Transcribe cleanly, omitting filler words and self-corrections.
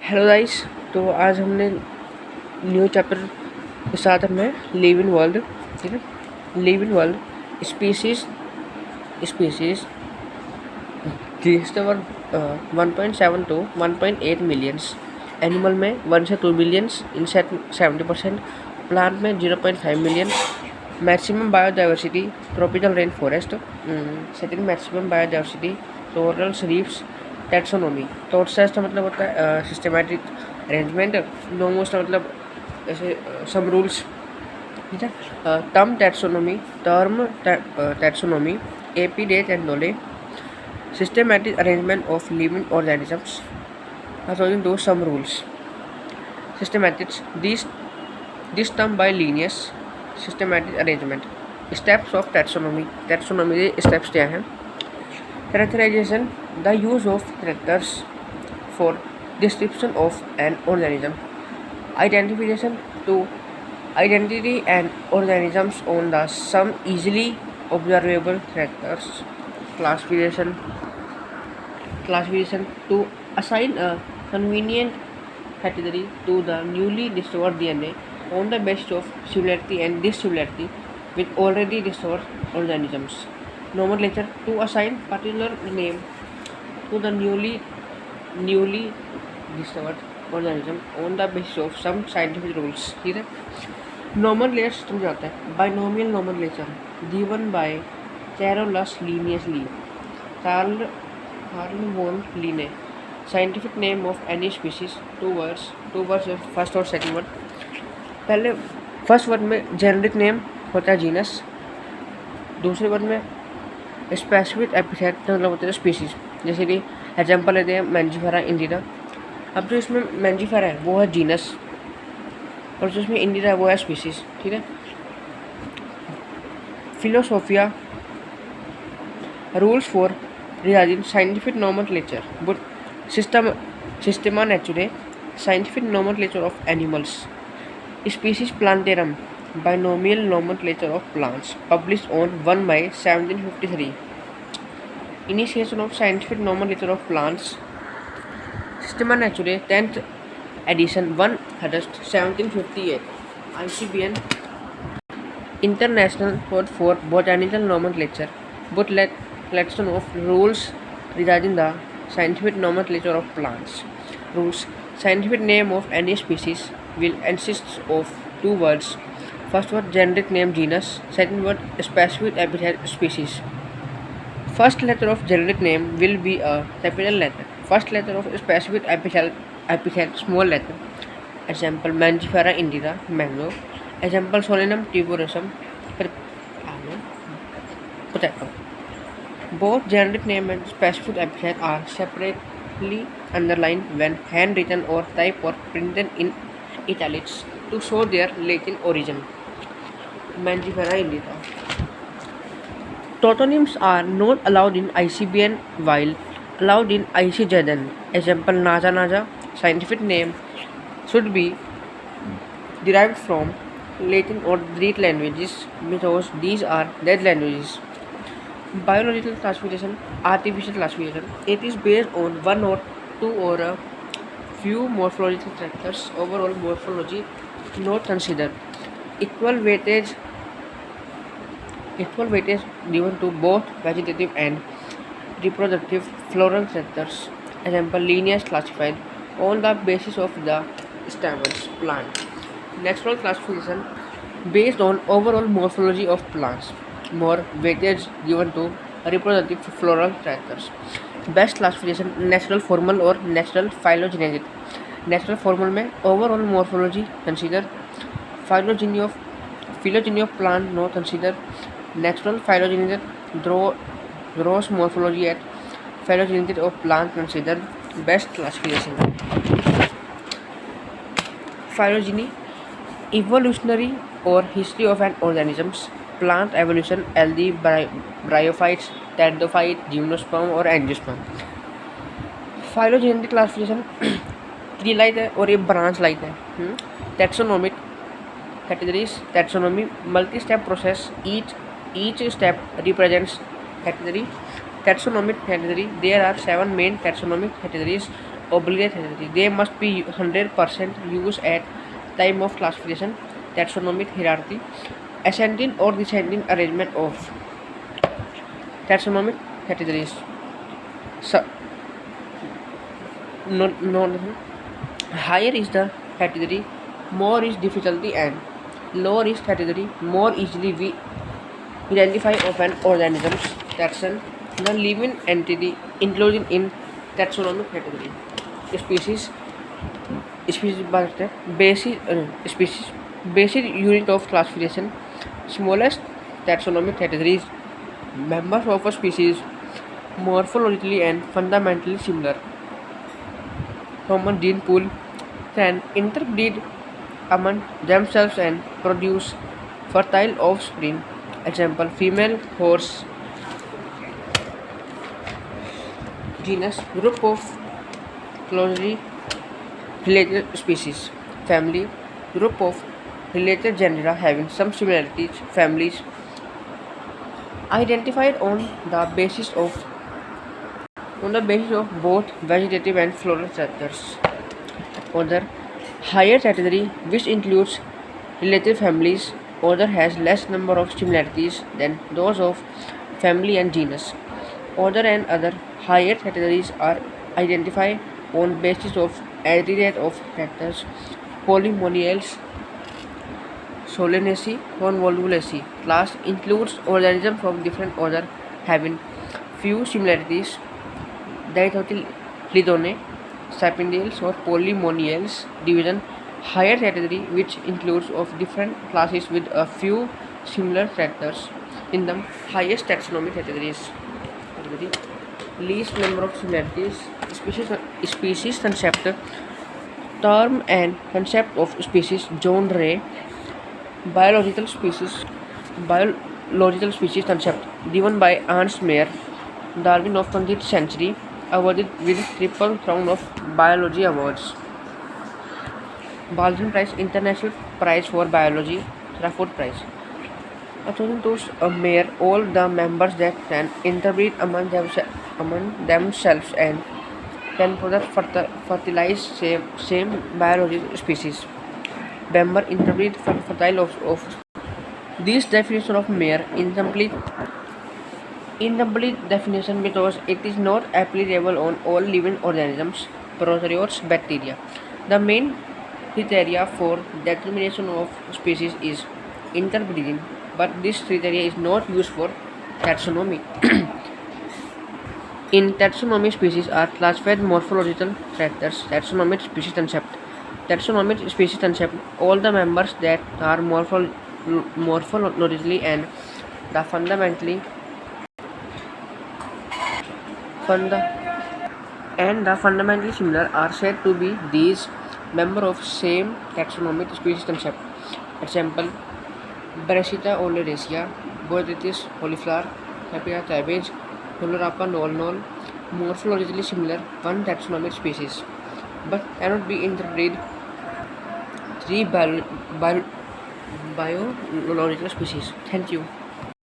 Hello guys. तो आज हमने न्यू चैप्टर के साथ हमें लिव इन वर्ल्ड, ठीक है, live in world species species discover 1.7 to 1.8 millions, animal में 1 से 2 मिलियंस, इंसेक्ट 70%, प्लांट में 0.5 million, maximum biodiversity tropical rain forest, second maximum biodiversity corals reefs, taxonomy. Torts का मतलब होता है सिस्टमैटिक अरेंजमेंट, नोमोस का मतलब ऐसे सम रूल्स, ठीक है। टर्म टैक्सोनॉमी एपिडेट and knowledge, systematic arrangement of living organisms according to some rules. Systematics, this term by Linnaeus, systematic arrangement. Steps of taxonomy के steps क्या हैं? Characterization, the use of characters for description of an organism. Identification, to identity and organisms on the some easily observable characters. Classification, to assign a convenient category to the newly discovered DNA on the basis of similarity and dissimilarity with already discovered organisms. Nomenclature, to assign particular name to the newly discovered organism on the basis of some scientific rules, ठीक है। Nomenclature system जो आता है, binomial nomenclature given by Carolus Linnaeus Lee, Carl von Linné, scientific name of any species, two words first और second word. पहले first word में generic name होता है जीनस, दूसरे वर्ड में स्पेसिफिक एपिथेट मतलब होता है स्पीसीज। जैसे कि एग्जांपल लेते हैं मैंजीफेरा इंडिरा। अब जो इसमें मैंजीफेरा है वो है जीनस और जो इसमें इंडिरा है वो है स्पीसीज, ठीक है। फिलोसोफिया, rules for regarding scientific nomenclature, but systema naturae, scientific nomenclature of animals. Species Plantarum, binomial nomenclature of plants, published on 1 May 1753. Initiation of scientific nomenclature of plants. Systema naturae, 10th edition, 1 August 1758. ICBN, International Code for Botanical Nomenclature, booklet collection of rules regarding the scientific nomenclature of plants. Rules: scientific name of any species will consist of two words. First word generic name genus, second word specific epithet species. First letter of generic name will be a capital letter. First letter of specific epithet small letter. Example Mangifera indira, mango. Example Solanum tuberosum, potato. Both generic name and specific epithet are separately underlined when handwritten or typed or printed in italics to show their Latin origin. Mangifera indira. Tautonyms are not allowed in ICBN while allowed in ICJN. Example Naja Naja. Scientific name should be derived from Latin or Greek languages because these are dead languages. Biological classification, artificial classification. It is based on one or two or a few morphological characters. Overall morphology not considered. Equal weightage given to both vegetative and reproductive floral characters. Example Linnaeus classified on the basis of the stamens plant. Natural classification based on overall morphology of plants. More weightage given to reproductive floral characters. Best classification natural formal और natural phylogenetic. Natural formal में overall morphology consider, phylogeny of plant no consider, natural phylogenetic gross morphology at phylogenetic of plant consider. Best classification. Phylogeny, evolutionary or history of an organisms. Plant evolution, healthy bryophytes, pteridophyte, gymnosperm और angiosperm. Phylogenetic classification tree light है और ये branch light है. Taxonomic categories, taxonomy multi step process, each step represents category. Taxonomic category, there are 7 main taxonomic categories obligate category. They must be 100% used at time of classification. Taxonomic hierarchy, ascending or descending arrangement of taxonomic categories. So, no, higher is the category, more is difficulty, and lower is category, more easily we identify of an organism's taxon, the living entity included in taxonomic category. Species, species basic unit of classification, smallest taxonomic categories, members of a species, morphologically and fundamentally similar. Common gene pool can interbreed among themselves and produce fertile offspring. Example: female horse. Genus: group of closely related species. Family: group of related genera having some similarities. Families identified on the basis of both vegetative and floral structures. Other higher category, which includes related families. Order has less number of similarities than those of family and genus. Order and other higher categories are identified on basis of aggregate of factors: polymonials, Solanaceae, Convolvulaceae. Class includes organisms of different order having few similarities: Diethylidone, Sapindiales or polymonials. Division higher category, which includes of different classes with a few similar factors in the highest taxonomic category. Least number of similarities. Species concept, term and concept of species. John Ray. Biological species concept given by Ernst Mayr, Darwin of 20th century, awarded with Triple Crown of Biology Awards. Baldwin Prize, International Prize for Biology, Rafford Prize. According to Mayr, all the members that can interbreed among themselves and can fertilize same biological species. Member interbreed fertile of this definition of Mayr incomplete definition because it is not applicable on all living organisms, prokaryotes, bacteria. The main criteria for determination of species is interbreeding, but this criteria is not used for taxonomy. In taxonomy, species are classified morphological factors. Taxonomic species concept. Taxonomic species concept all the members that are morphologically and the fundamentally similar are said to be these member of same taxonomic species concept. Example: Brachyta oleracea, Botrys cauliflower, Capia cabbage, Colarapa nol, morphologically similar one taxonomic species, but cannot be interbreed three biological species. Thank you.